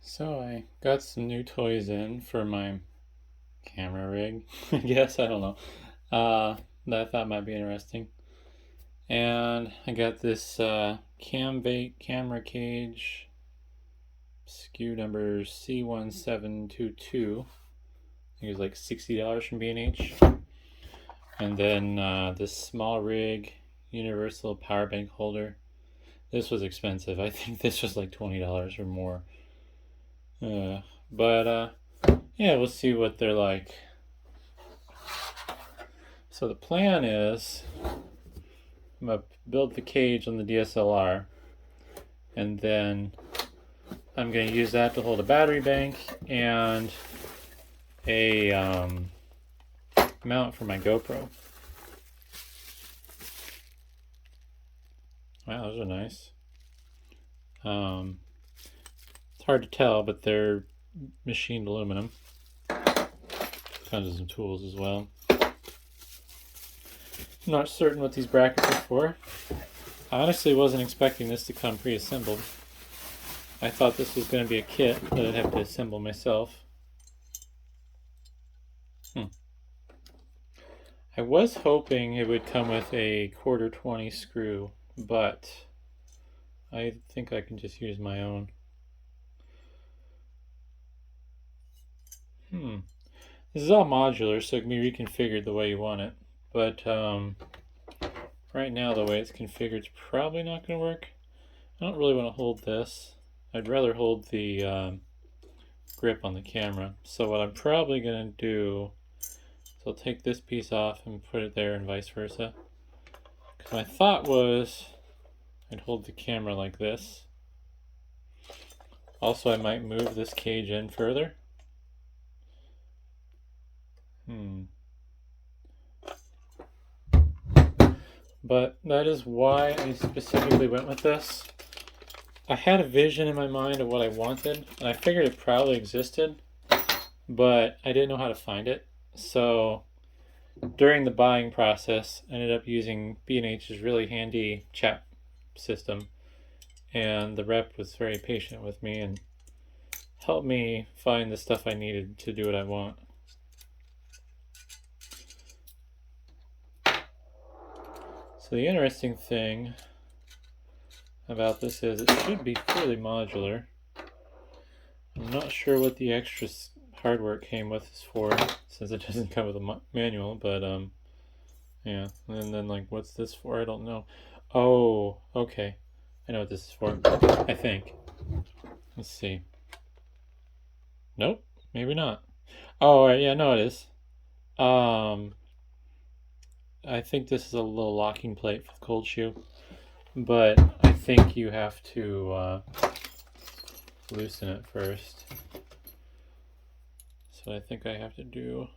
So I got some new toys in for my camera rig, I guess, I don't know, that I thought might be interesting. And I got this CAMVATE camera cage, SKU number C1722. I think it was like $60 from B&H. And then this SmallRig universal power bank holder. This was expensive. I think this was like $20 or more. But yeah, we'll see what they're like. So the plan is I'm going to build the cage on the DSLR, and then I'm going to use that to hold a battery bank and a mount for my GoPro. Wow, those are nice. It's hard to tell, but they're machined aluminum. Comes with some tools as well. I'm not certain what these brackets are for. I honestly wasn't expecting this to come pre-assembled. I thought this was going to be a kit that I'd have to assemble myself. I was hoping it would come with a 1/4 screw, but I think I can just use my own. This is all modular, so it can be reconfigured the way you want it. But right now, the way it's configured is probably not going to work. I don't really want to hold this. I'd rather hold the grip on the camera. So what I'm probably going to do is I'll take this piece off and put it there and vice versa. Because my thought was I'd hold the camera like this. Also, I might move this cage in further. But that is why I specifically went with this. I had a vision in my mind of what I wanted, and I figured it probably existed, but I didn't know how to find it. So during the buying process, I ended up using B&H's really handy chat system, and the rep was very patient with me and helped me find the stuff I needed to do what I want. So the interesting thing about this is it should be fairly modular. I'm not sure what the extra hardware it came with is for, since it doesn't come with a manual, but yeah. And then like, what's this for? I don't know. Oh, okay. I know what this is for, I think. Let's see. Nope, maybe not. Oh, yeah, no, it is. I think this is a little locking plate for the cold shoe, but I think you have to loosen it first. So I think I have to do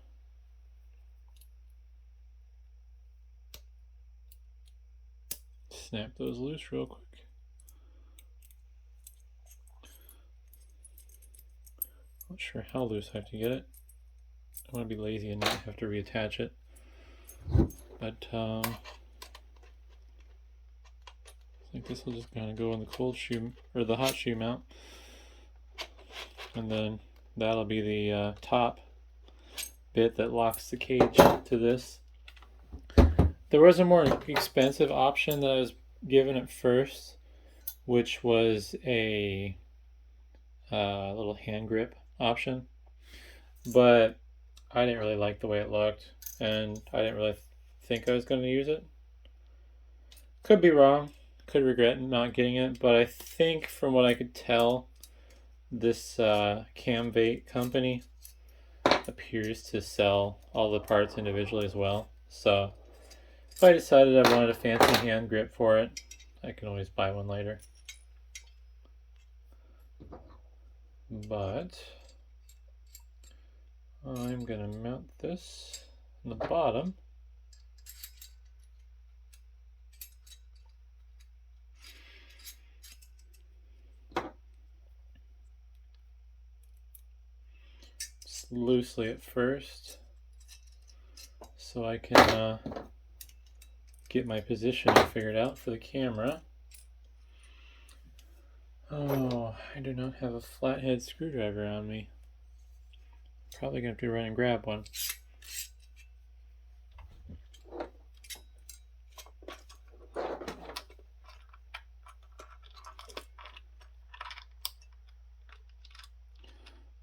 snap those loose real quick. Not sure how loose I have to get it. I want to be lazy and not have to reattach it. But I think this will just kind of go in the cold shoe or the hot shoe mount, and then that'll be the top bit that locks the cage to this. There was a more expensive option that I was given at first, which was a little hand grip option, but I didn't really like the way it looked, and I didn't really think I was going to use it. Could be wrong, could regret not getting it, but I think from what I could tell, this CAMVATE company appears to sell all the parts individually as well. So if I decided I wanted a fancy hand grip for it, I can always buy one later. But I'm going to mount this on the bottom. Just loosely at first, so I can get my position figured out for the camera. Oh, I do not have a flathead screwdriver on me. Probably gonna have to run and grab one.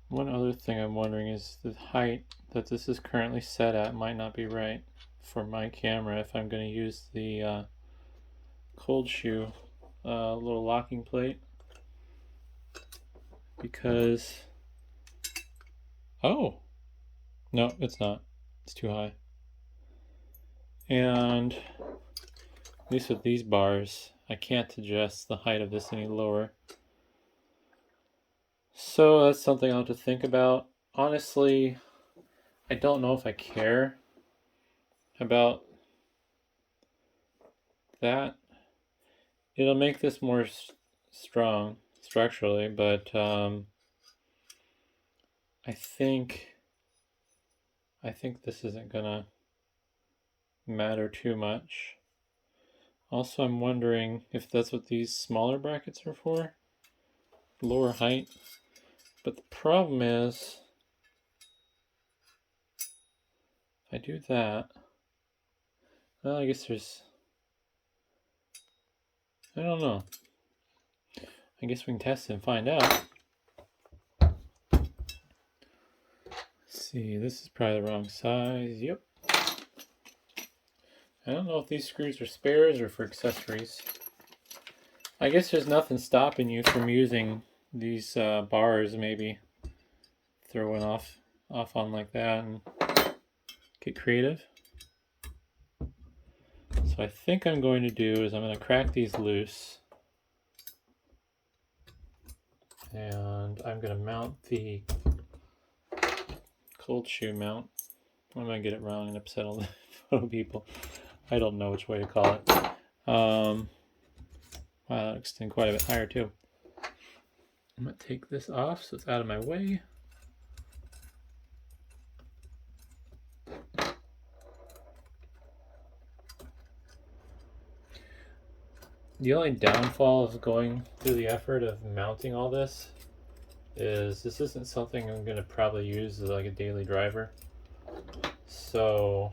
One other thing I'm wondering is the height that this is currently set at might not be right for my camera if I'm going to use the cold shoe little locking plate, because oh no, it's not, it's too high. And at least with these bars I can't adjust the height of this any lower, so that's something I'll have to think about. Honestly, I don't know if I care about that. It'll make this more strong structurally, but I think this isn't gonna matter too much. Also, I'm wondering if that's what these smaller brackets are for, lower height. But the problem is, if I do that, well, I guess there's, I don't know. I guess we can test it and find out. Let's see, this is probably the wrong size. Yep. I don't know if these screws are spares or for accessories. I guess there's nothing stopping you from using these bars, maybe throw one off on like that and get creative. So I think I'm going to do is I'm going to crack these loose, and I'm going to mount the cold shoe mount. I'm going to get it wrong and upset all the photo people. I don't know which way to call it. Wow, that'll extend quite a bit higher too. I'm going to take this off so it's out of my way. The only downfall of going through the effort of mounting all this is this isn't something I'm going to probably use as like a daily driver. So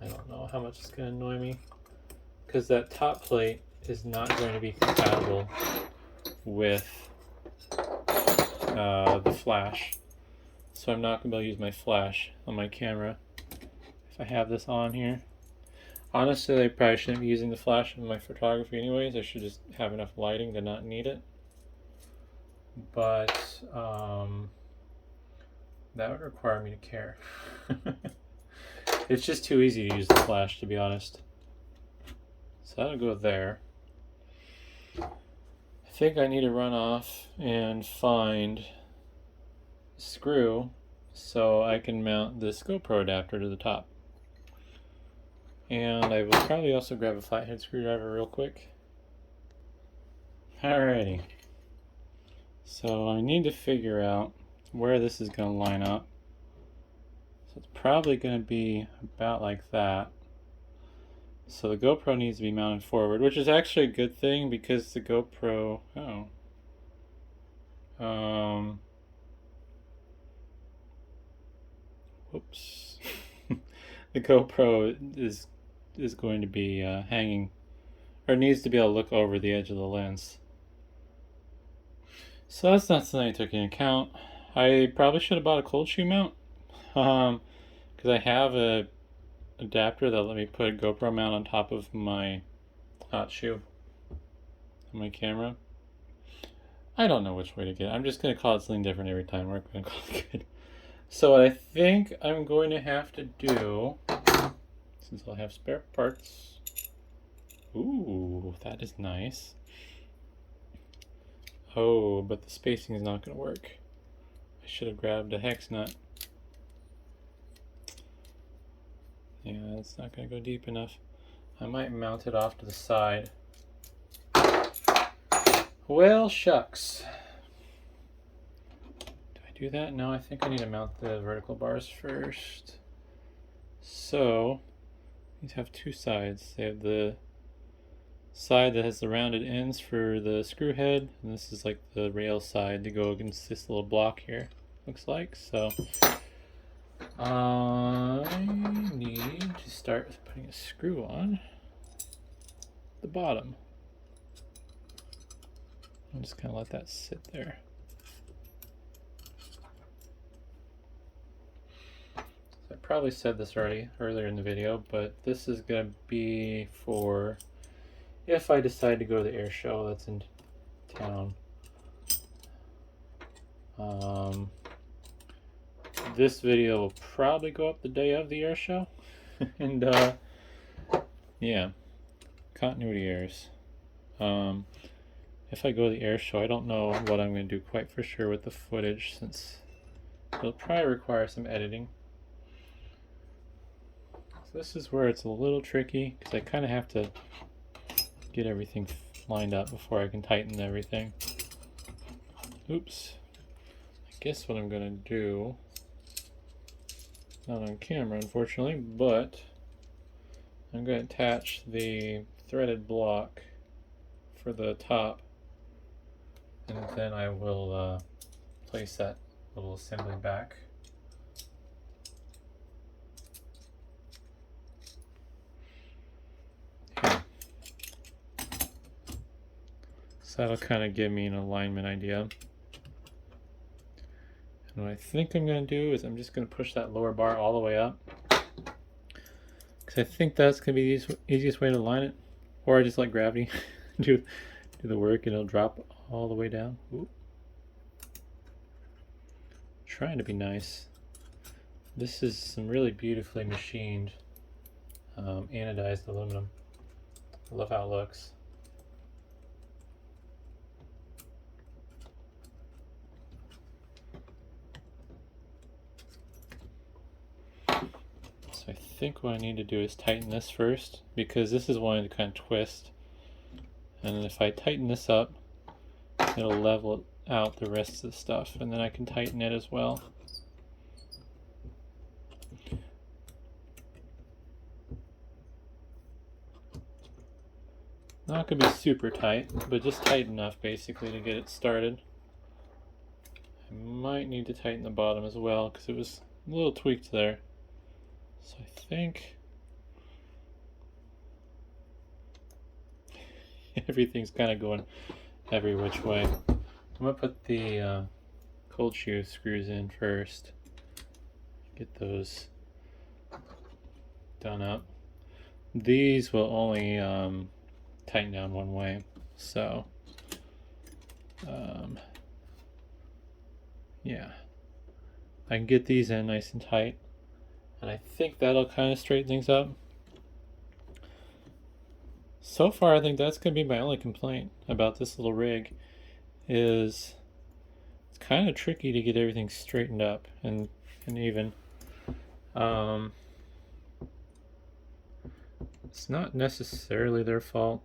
I don't know how much it's going to annoy me, because that top plate is not going to be compatible with the flash. So I'm not going to be able to use my flash on my camera if I have this on here. Honestly, I probably shouldn't be using the flash in my photography anyways. I should just have enough lighting to not need it. But that would require me to care. It's just too easy to use the flash, to be honest. So that'll go there. I think I need to run off and find a screw so I can mount this GoPro adapter to the top. And I will probably also grab a flathead screwdriver real quick. Alrighty. So I need to figure out where this is going to line up. So it's probably going to be about like that. So the GoPro needs to be mounted forward, which is actually a good thing because the GoPro, whoops. The GoPro is going to be hanging, or needs to be able to look over the edge of the lens. So that's not something I took into account. I probably should have bought a cold shoe mount, because I have a adapter that let me put a GoPro mount on top of my hot shoe on my camera. I don't know which way to get it. I'm just going to call it something different every time. We're going to call it good. So what I think I'm going to have to do, since I'll have spare parts. Ooh, that is nice. Oh, but the spacing is not going to work. I should have grabbed a hex nut. Yeah, it's not going to go deep enough. I might mount it off to the side. Well, shucks. Do I do that? No, I think I need to mount the vertical bars first. So, these have two sides. They have the side that has the rounded ends for the screw head, and this is like the rail side to go against this little block here, looks like. So I need to start with putting a screw on the bottom. I'm just gonna let that sit there. I probably said this already earlier in the video, but this is gonna be for if I decide to go to the air show that's in town. This video will probably go up the day of the air show. And yeah, continuity errors. If I go to the air show, I don't know what I'm going to do quite for sure with the footage, since it'll probably require some editing. So this is where it's a little tricky, because I kind of have to get everything lined up before I can tighten everything. Oops. I guess what I'm going to do, not on camera unfortunately, but I'm going to attach the threaded block for the top, and then I will place that little assembly back. Okay. So that'll kind of give me an alignment idea. And what I think I'm going to do is I'm just going to push that lower bar all the way up, because I think that's going to be the easiest way to align it. Or I just let gravity do the work and it'll drop all the way down. Ooh. Trying to be nice. This is some really beautifully machined anodized aluminum. I love how it looks. So I think what I need to do is tighten this first, because this is wanting to kind of twist. And if I tighten this up, it'll level out the rest of the stuff, and then I can tighten it as well. Not going to be super tight, but just tight enough basically to get it started. I might need to tighten the bottom as well, because it was a little tweaked there. So I think everything's kind of going every which way. I'm going to put the cold shoe screws in first. Get those done up. These will only tighten down one way, so yeah, I can get these in nice and tight, and I think that'll kind of straighten things up. So far, I think that's going to be my only complaint about this little rig, is it's kind of tricky to get everything straightened up and even. It's not necessarily their fault,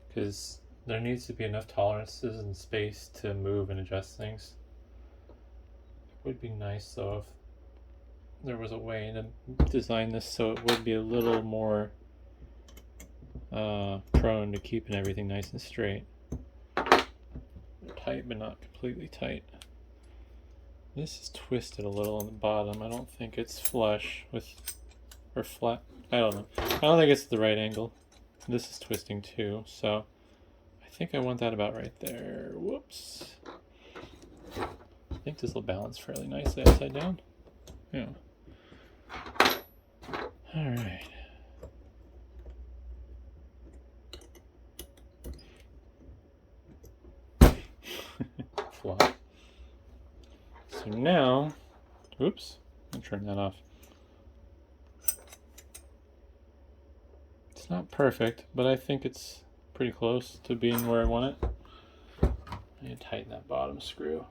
because there needs to be enough tolerances and space to move and adjust things. It would be nice though if there was a way to design this so it would be a little more prone to keeping everything nice and straight. They're tight but not completely tight. This is twisted a little on the bottom. I don't think it's flush with, or flat. I don't know. I don't think it's the right angle. This is twisting too, so I think I want that about right there. Whoops. I think this will balance fairly nicely upside down. Yeah. All right. Flop. So now, oops, I'll turn that off. It's not perfect, but I think it's pretty close to being where I want it. I need to tighten that bottom screw.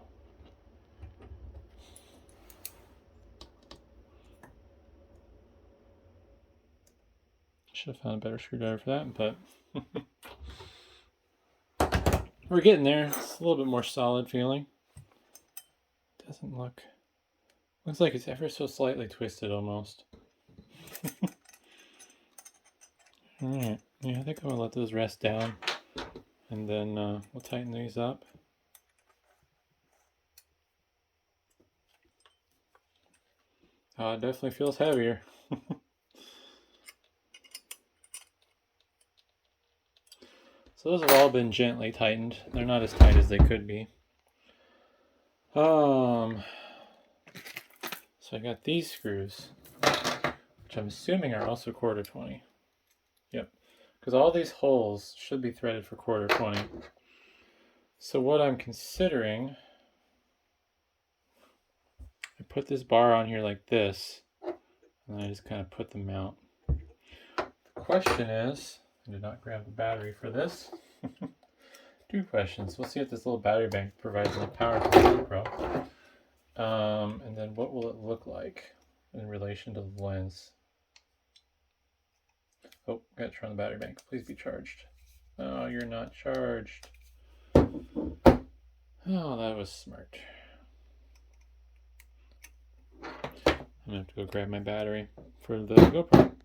Should have found a better screwdriver for that, but we're getting there. It's a little bit more solid feeling. Doesn't look, looks like it's ever so slightly twisted almost. Alright, Yeah, I think I'm gonna let those rest down, and then we'll tighten these up. It definitely feels heavier. So those have all been gently tightened. They're not as tight as they could be. So I got these screws, which I'm assuming are also 1/4 20. Yep, because all these holes should be threaded for 1/4 20. So what I'm considering, I put this bar on here like this, and I just kind of put the mount. The question is, I did not grab the battery for this. 2 questions. We'll see if this little battery bank provides enough power for the GoPro. And then what will it look like in relation to the lens? Oh, gotta turn on the battery bank. Please be charged. Oh, you're not charged. Oh, that was smart. I'm gonna have to go grab my battery for the GoPro.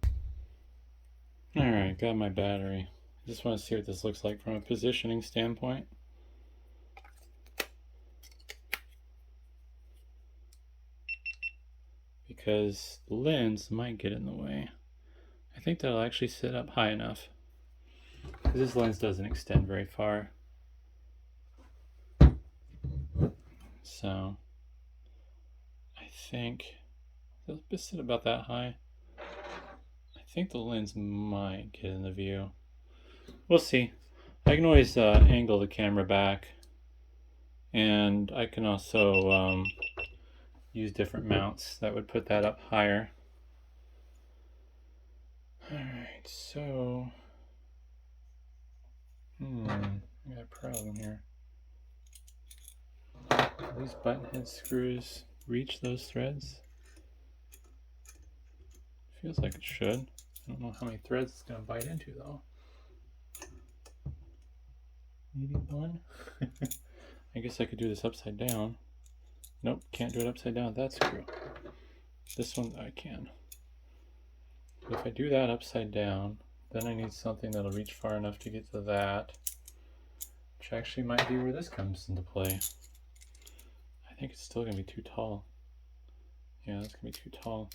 Alright, got my battery. I just want to see what this looks like from a positioning standpoint. Because the lens might get in the way. I think that'll actually sit up high enough. Because this lens doesn't extend very far. So I think it'll sit about that high. I think the lens might get in the view. We'll see. I can always angle the camera back, and I can also use different mounts that would put that up higher. Alright, so I got a problem here. Do these button head screws reach those threads? Feels like it should. I don't know how many threads it's going to bite into though. Maybe 1? I guess I could do this upside down. Nope, can't do it upside down with that screw. This one I can. If I do that upside down, then I need something that'll reach far enough to get to that, which actually might be where this comes into play. I think it's still going to be too tall. Yeah, that's going to be too tall.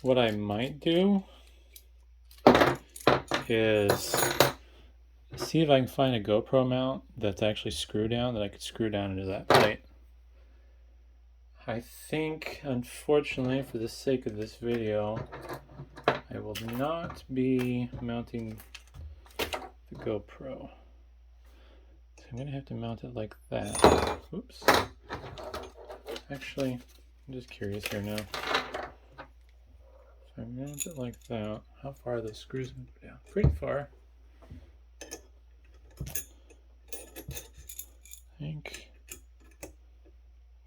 What I might do is see if I can find a GoPro mount that's actually screw down, that I could screw down into that plate. I think, unfortunately, for the sake of this video, I will not be mounting the GoPro. So I'm going to have to mount it like that. Oops. Actually, I'm just curious here now. If I mount it like that, how far are those screws going to go down? Pretty far.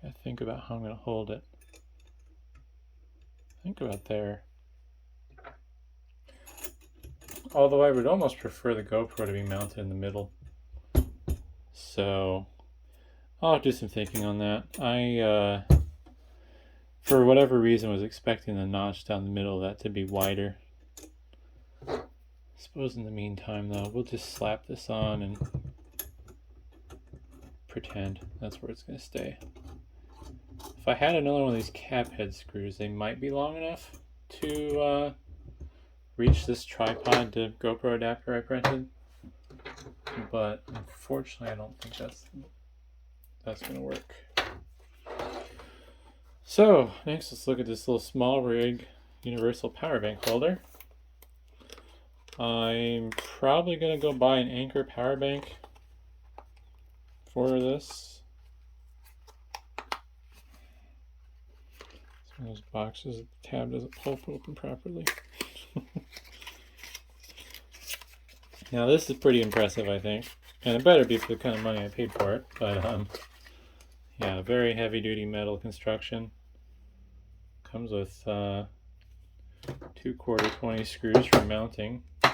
I think about how I'm going to hold it. Think about there. Although I would almost prefer the GoPro to be mounted in the middle. So I'll do some thinking on that. I, for whatever reason, was expecting the notch down the middle of that to be wider. I suppose in the meantime, though, we'll just slap this on and pretend that's where it's going to stay. If I had another one of these cap head screws, they might be long enough to reach this tripod to GoPro adapter I printed. But unfortunately, I don't think that's going to work. So next, let's look at this little SmallRig universal power bank holder. I'm probably going to go buy an Anker power bank for this. It's one of those boxes that the tab doesn't pop open properly. Now this is pretty impressive, I think, and it better be for the kind of money I paid for it. But yeah, very heavy-duty metal construction. Comes with 2 1/4 20 screws for mounting. I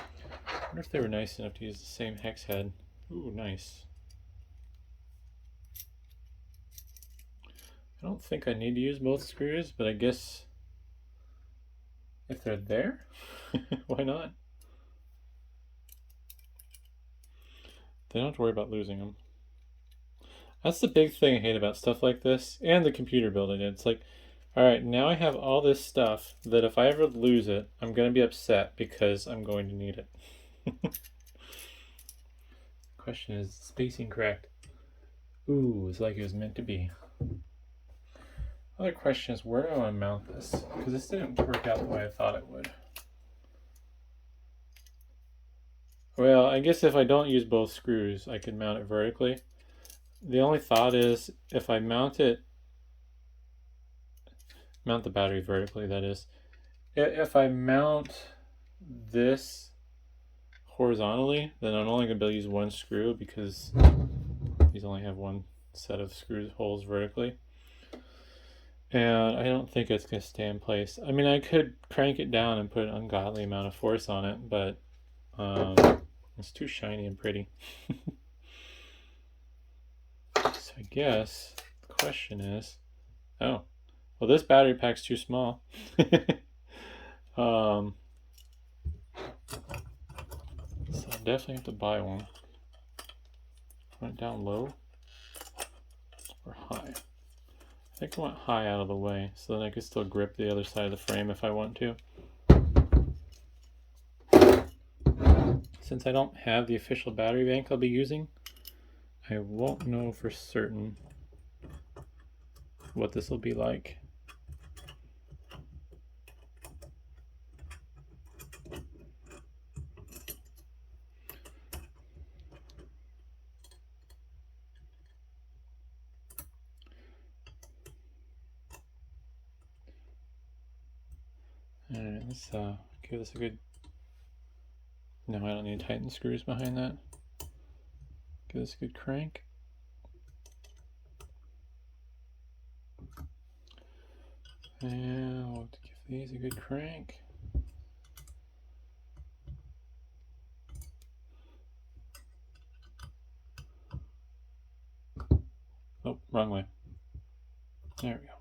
wonder if they were nice enough to use the same hex head. Ooh, nice. I don't think I need to use both screws, but I guess if they're there, why not? They don't have to worry about losing them. That's the big thing I hate about stuff like this, and the computer build I did. It's like, all right, now I have all this stuff that if I ever lose it, I'm going to be upset because I'm going to need it. Question is spacing correct? Ooh, it's like it was meant to be. Other question is, where do I want to mount this? Because this didn't work out the way I thought it would. Well, I guess if I don't use both screws, I could mount it vertically. The only thought is, if I mount the battery vertically, that is. If I mount this horizontally, then I'm only going to be able to use one screw because these only have one set of screw holes vertically. And I don't think it's going to stay in place. I mean, I could crank it down and put an ungodly amount of force on it, but it's too shiny and pretty. So I guess the question is, oh, well, this battery pack's too small. So I definitely have to buy one. Want it down low or high? I think I want high out of the way so then I can still grip the other side of the frame if I want to. Since I don't have the official battery bank I'll be using, I won't know for certain what this will be like. Alright, let's give this a good... No, I don't need to tighten the screws behind that. Give this a good crank. And we'll give these a good crank. Oh, wrong way. There we go.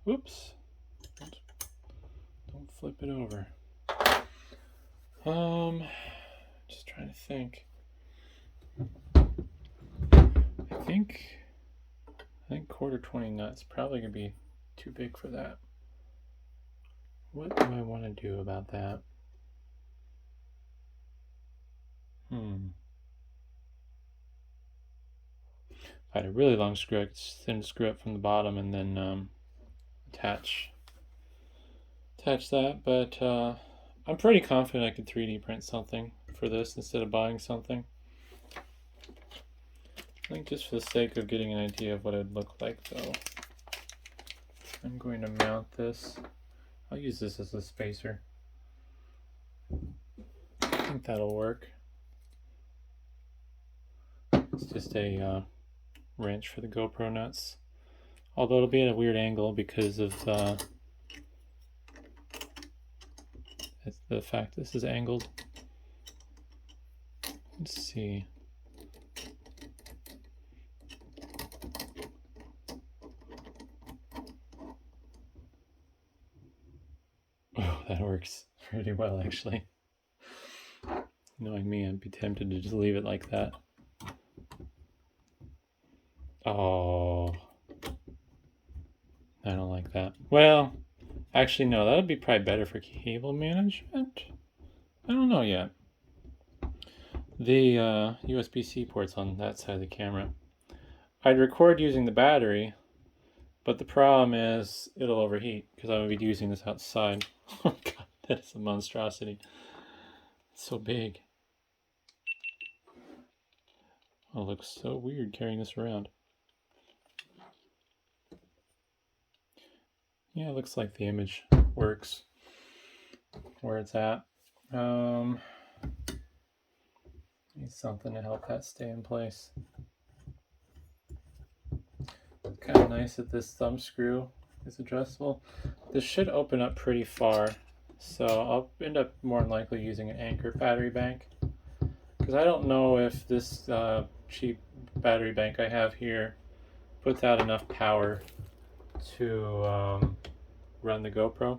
Whoops. Don't flip it over. Just trying to think. I think 1/4 nuts probably gonna be too big for that. What do I want to do about that? If I had a really long screw, I could thin screw up from the bottom and then attach that, but I'm pretty confident I could 3D print something for this instead of buying something. I think just for the sake of getting an idea of what it would look like though, I'm going to mount this. I'll use this as a spacer. I think that'll work. It's just a wrench for the GoPro nuts. Although it'll be at a weird angle because of the fact this is angled. Let's see. Oh, that works pretty well actually. Knowing me, I'd be tempted to just leave it like that. Oh, I don't like that. Well, actually no, that would be probably better for cable management. I don't know yet. The USB-C port's on that side of the camera. I'd record using the battery, but the problem is it'll overheat because I would be using this outside. Oh god, that is a monstrosity. It's so big. Oh, it looks so weird carrying this around. Yeah, it looks like the image works where it's at. Need something to help that stay in place. It's kind of nice that this thumb screw is adjustable. This should open up pretty far, so I'll end up more than likely using an Anker battery bank because I don't know if this cheap battery bank I have here puts out enough power to run the GoPro.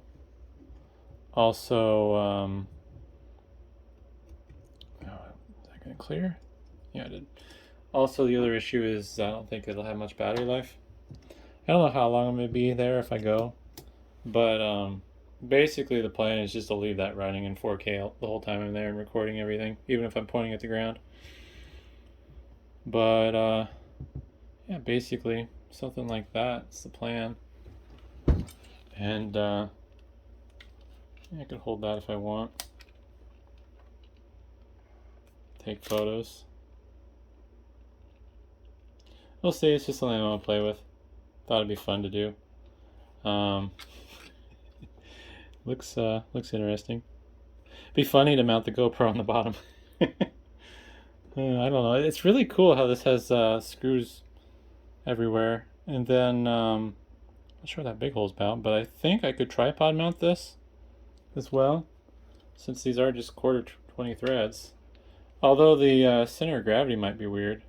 Also, is that going to clear? Yeah, I did. Also, the other issue is I don't think it'll have much battery life. I don't know how long I'm going to be there if I go, but basically the plan is just to leave that running in 4K the whole time I'm there and recording everything, even if I'm pointing at the ground. But yeah, basically something like that's the plan. And yeah, I could hold that if I want. Take photos. We'll see. It's just something I want to play with. Thought it'd be fun to do. Looks interesting. Be funny to mount the GoPro on the bottom. I don't know. It's really cool how this has screws everywhere. And then I'm not sure what that big hole's about, but I think I could tripod mount this as well, since these are just quarter 20 threads. Although the center of gravity might be weird.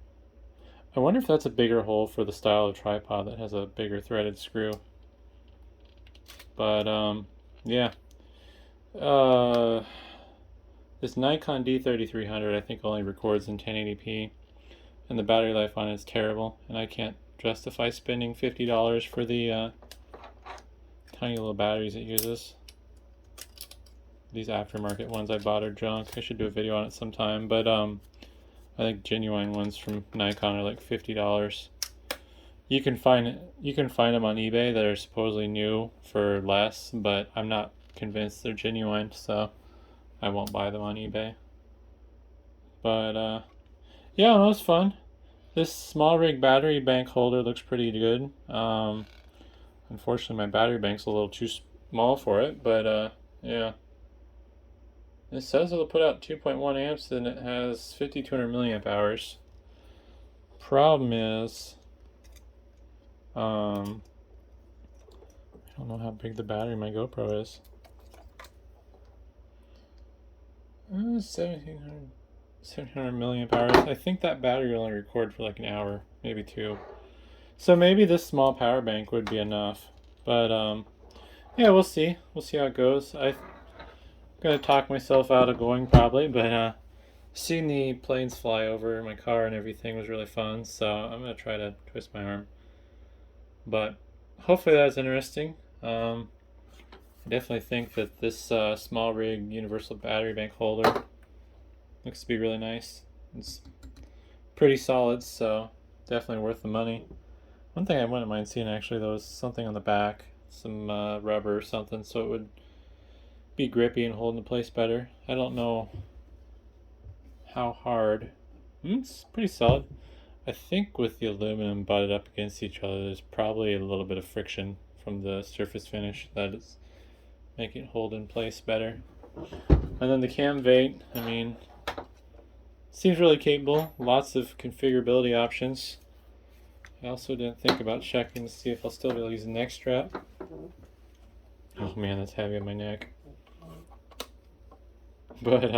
I wonder if that's a bigger hole for the style of tripod that has a bigger threaded screw. But yeah. This Nikon D3300 I think only records in 1080p, and the battery life on it is terrible, and I can't justify spending $50 for the tiny little batteries it uses. These aftermarket ones I bought are junk. I should do a video on it sometime, but I think genuine ones from Nikon are like $50. You can find them on eBay that are supposedly new for less, but I'm not convinced they're genuine, so I won't buy them on eBay. But yeah, no, it's fun. This SmallRig battery bank holder looks pretty good. Unfortunately, my battery bank's a little too small for it, but yeah. It says it'll put out 2.1 amps and it has 5200 milliamp hours. Problem is, I don't know how big the battery my GoPro is. 1700 milliamp hours. I think that battery will only record for like an hour, maybe 2. So maybe this small power bank would be enough. But yeah, we'll see. We'll see how it goes. I'm gonna talk myself out of going probably, but seeing the planes fly over my car and everything was really fun. So I'm gonna try to twist my arm. But hopefully that's interesting. I definitely think that this SmallRig universal battery bank holder looks to be really nice. It's pretty solid, so definitely worth the money. One thing I wouldn't mind seeing actually though is something on the back, some rubber or something, so it would be grippy and hold in place better. I don't know how hard. It's pretty solid. I think with the aluminum butted up against each other, there's probably a little bit of friction from the surface finish that is making it hold in place better. And then the CAMVATE, I mean, seems really capable. Lots of configurability options. I also didn't think about checking to see if I'll still be able to use the neck strap. Oh man, that's heavy on my neck. But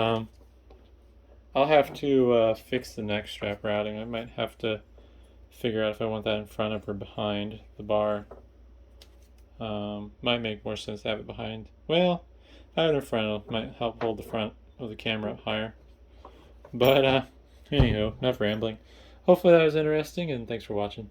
I'll have to fix the neck strap routing. I might have to figure out if I want that in front of or behind the bar. Might make more sense to have it behind. Well, having it in front might help hold the front of the camera up higher. But anywho, enough rambling. Hopefully that was interesting, and thanks for watching.